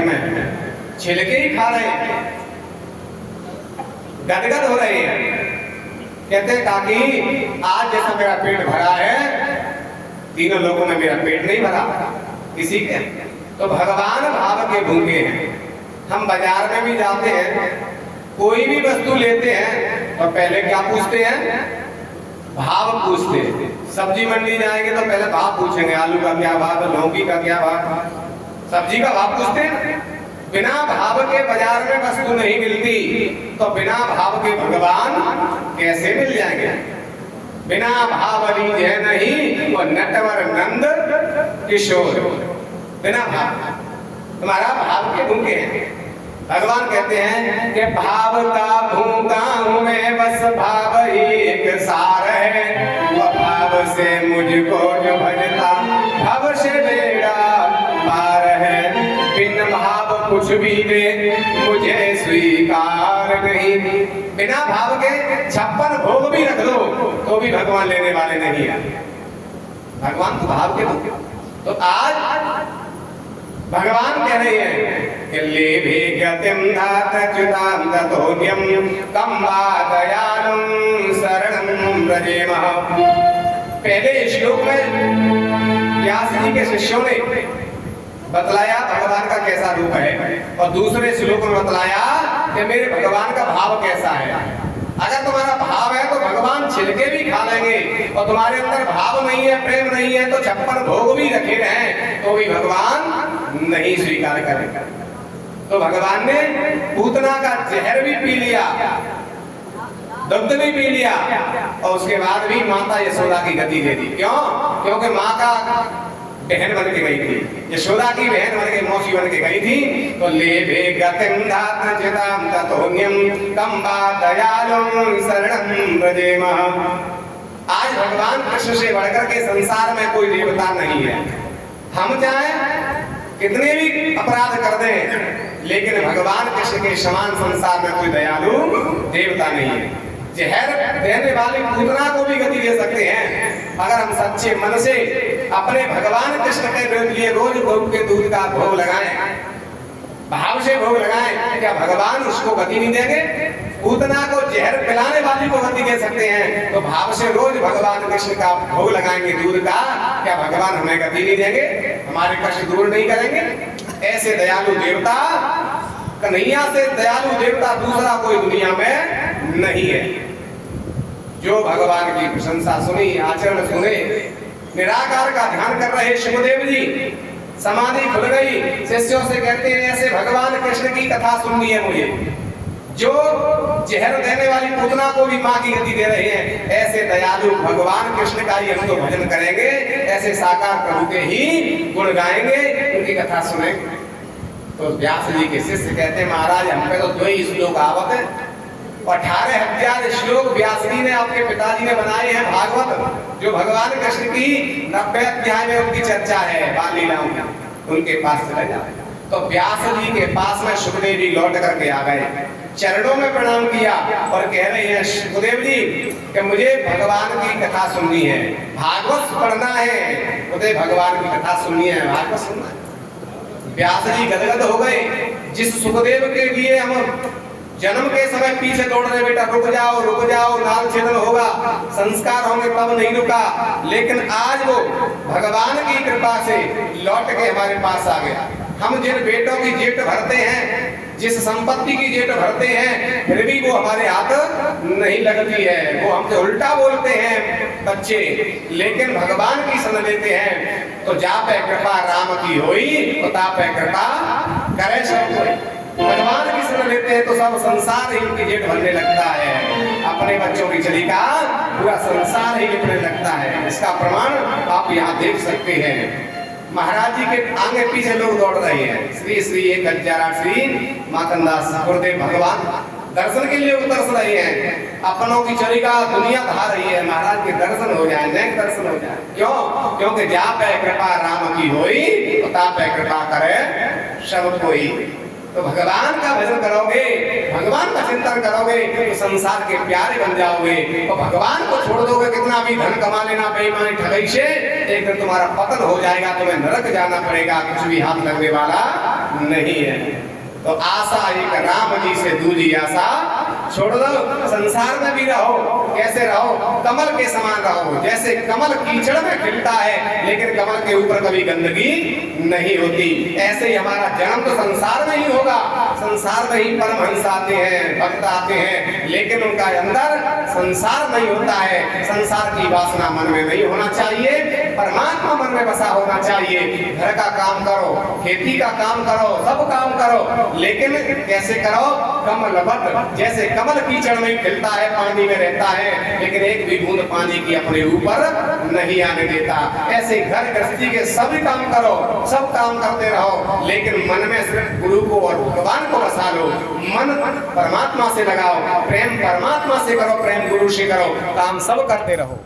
में छिलके ही खा रहे हैं, गदगद हो रहे हैं। कहते हैं काकी आज जैसा मेरा पेट भरा है, तीनों लोगों में मेरा पेट नहीं भरा किसी के। तो भगवान भाव के भूखे हैं। हम बाजार में भी जाते हैं, कोई भी वस्तु लेते हैं तो पहले क्या पूछते हैं? भाव पूछते हैं। सब्जी मंडी जाएंगे तो पहले भाव पूछेंगे, आलू का क्या भाव, लौकी का क्या भाव, सब्जी का भाव पूछते हैं। बिना भाव के बाजार में वस्तु नहीं मिलती, तो बिना भाव के भगवान कैसे मिल जाएंगे? बिना भाव लीजे नहीं वो नटवर नंद किशोर। बिना भाव, तुम्हारा भाव के भूखे हैं। भगवान कहते हैं कि भाव का भूखा हूं मैं, बस भाव ही एक सार है। वह भाव से मुझको जो भजता, भव से बेड़ा पार है। बिन भाव कुछ भी दे मुझे स्वीकार नहीं। बिना भाव के 56 भोग भी रख दो तो भी भगवान लेने वाले नहीं है। भगवान तो भाव के भूखे। तो आज भगवान कह रहे हैं कि ले भी गतिम धात च्युताम ततोन्यम कम वा दयालुम शरणं व्रजेमः। पहले श्लोक में व्यास जी के शिष्यों ने बतलाया भगवान का कैसा रूप है, और दूसरे श्लोक में बतलाया कि मेरे भगवान का भाव कैसा है। अगर तुम्हारा भाव है तो भगवान छिलके भी खा लेंगे, और तुम्हारे अंदर भाव नहीं है, प्रेम नहीं है, तो 56 भोग भी रखे रहें तो भी भगवान नहीं स्वीकार करेगा। तो भगवान ने पूतना का जहर भी पी लिया, दुग्ध भी पी लिया, और उसके बाद भी माता यशोदा की गति दे दी। क्यों? क्योंकि माँ का बहन बन के गई थी, यशोदा की बहन बन के, मौसी बन के गई थी। तो ले भे गतिम धात च्युताम ततोन्यम कम वा दयालुम शरणं व्रजेमः। आज भगवान कृष्ण से बढ़कर के संसार में कोई देवता नहीं है। हम चाहे कितने भी अपराध कर दें, लेकिन भगवान कृष्ण के समान संसार में कोई दयालु देवता नहीं है। जहर देने वाली पूतना को भी गति दे सकते हैं अगर हम सच्चे मन से अपने भगवान कृष्ण के लिए रोज गौ के दूध का भोग लगाएं, भाव से भोग लगाएं, क्या भगवान उसको गति नहीं देंगे? पूतना को जहर पिलाने वाली को गति दे सकते हैं, तो भाव से रोज भगवान कृष्ण का भोग लगाएंगे दूध का, क्या भगवान हमें गति नहीं देंगे? हमारे कष्ट दूर नहीं करेंगे? ऐसे दयालु देवता, कन्हैया से दयालु देवता दूसरा कोई दुनिया में नहीं है। जो भगवान की प्रशंसा सुनी, आचरण सुने, निराकार का ध्यान कर रहे सुखदेव जी, समाधि खुल गई। शिष्यों से कहते हैं ऐसे भगवान कृष्ण की कथा सुननी है मुझे। जो जहर देने वाली पूतना को भी माँ की गति दे रहे हैं, ऐसे दयालु भगवान कृष्ण का ही हम तो भजन करेंगे, ऐसे साकार प्रभु के ही गुण गाएंगे, उनकी कथा सुनेंगे। तो व्यास जी के शिष्य कहते हैं महाराज हम पे तो 2 श्लोक आवत है, 18,000 श्लोक व्यास जी ने आपके पिताजी ने बनाए हैं भागवत, जो भगवान कृष्ण की 90 अध्याय में उनकी चर्चा है, बाल लीलाओं की, उनके पास चले जाए। तो व्यास जी के पास में सुखदेव जी लौट करके आ गए, चरणों में प्रणाम किया और कह रहे हैं सुखदेव जी कि मुझे भगवान की कथा सुननी है, भागवत पढ़ना है, मुझे भगवान की कथा सुननी है, भागवत सुनना है। व्यास जी गदगद हो गए। जिस सुखदेव के लिए हम जन्म के समय पीछे दौड़ रहे, बेटा रुक जाओ, नाल छेदन होगा, संस्कार होंगे तब नहीं रुका, लेकिन आज वो भगवान की कृपा से लौट के हमारे पास आ गया। हम जिन बेटों की जेट भरते हैं, जिस संपत्ति की जेट भरते हैं, फिर भी वो हमारे हाथ नहीं लगती है, वो हमसे उल्टा बोलते हैं बच्चे, लेकिन भगवान की सन लेते हैं। तो जापे कृपा राम की होई, तो तापे कृपा करे सब कोई। भगवान की सन लेते हैं तो सब संसार ही उनकी जेट भरने लगता है, अपने बच्चों की चली का पूरा संसार ही लिपने लगता है। इसका प्रमाण आप यहाँ देख सकते हैं। महाराज जी के आगे पीछे लोग दौड़ रहे हैं, श्री श्री एक हजारा श्री माखनदास गुरुदेव भगवान दर्शन के लिए उतर रहे हैं, अपनों की चलिका दुनिया धा रही है, महाराज के दर्शन हो जाए, नेक दर्शन हो जाए। क्यों? क्योंकि जापे कृपा राम की होई, तो तापे कृपा करे सब कोई। तो भगवान का भजन करोगे, भगवान का चिंतन करोगे, तो संसार के प्यारे बन जाओगे। तो भगवान को छोड़ दोगे, कितना भी धन कमा लेना बेईमानी ठगी से, एक दिन तुम्हारा पतन हो जाएगा, तुम्हें नरक जाना पड़ेगा, कुछ भी हाथ लगने वाला नहीं है। तो आशा एक राम जी से दूजी आशा छोड़ दो। संसार में भी रहो, कैसे रहो? कमल के समान रहो। जैसे कमल कीचड़ में खिलता है लेकिन कमल के ऊपर कभी गंदगी नहीं होती, ऐसे ही हमारा जन्म तो संसार में ही होगा। संसार में ही परमहंस आते हैं, भक्त आते हैं, लेकिन उनका अंदर संसार नहीं होता है। संसार की वासना मन में नहीं होना चाहिए, परमात्मा मन में बसा होना चाहिए। घर का काम करो, खेती का काम करो, सब काम करो, लेकिन कैसे करो? कमलवत, जैसे कमल कीचड़ में खिलता है, पानी में रहता है, लेकिन एक भी बूंद पानी की अपने ऊपर नहीं आने देता। ऐसे घर गृहस्थी के सभी काम करो, सब काम करते रहो, लेकिन मन में सिर्फ गुरु को और भगवान को बसा लो। मन परमात्मा से लगाओ, प्रेम परमात्मा से करो, प्रेम गुरु से करो, काम सब करते रहो।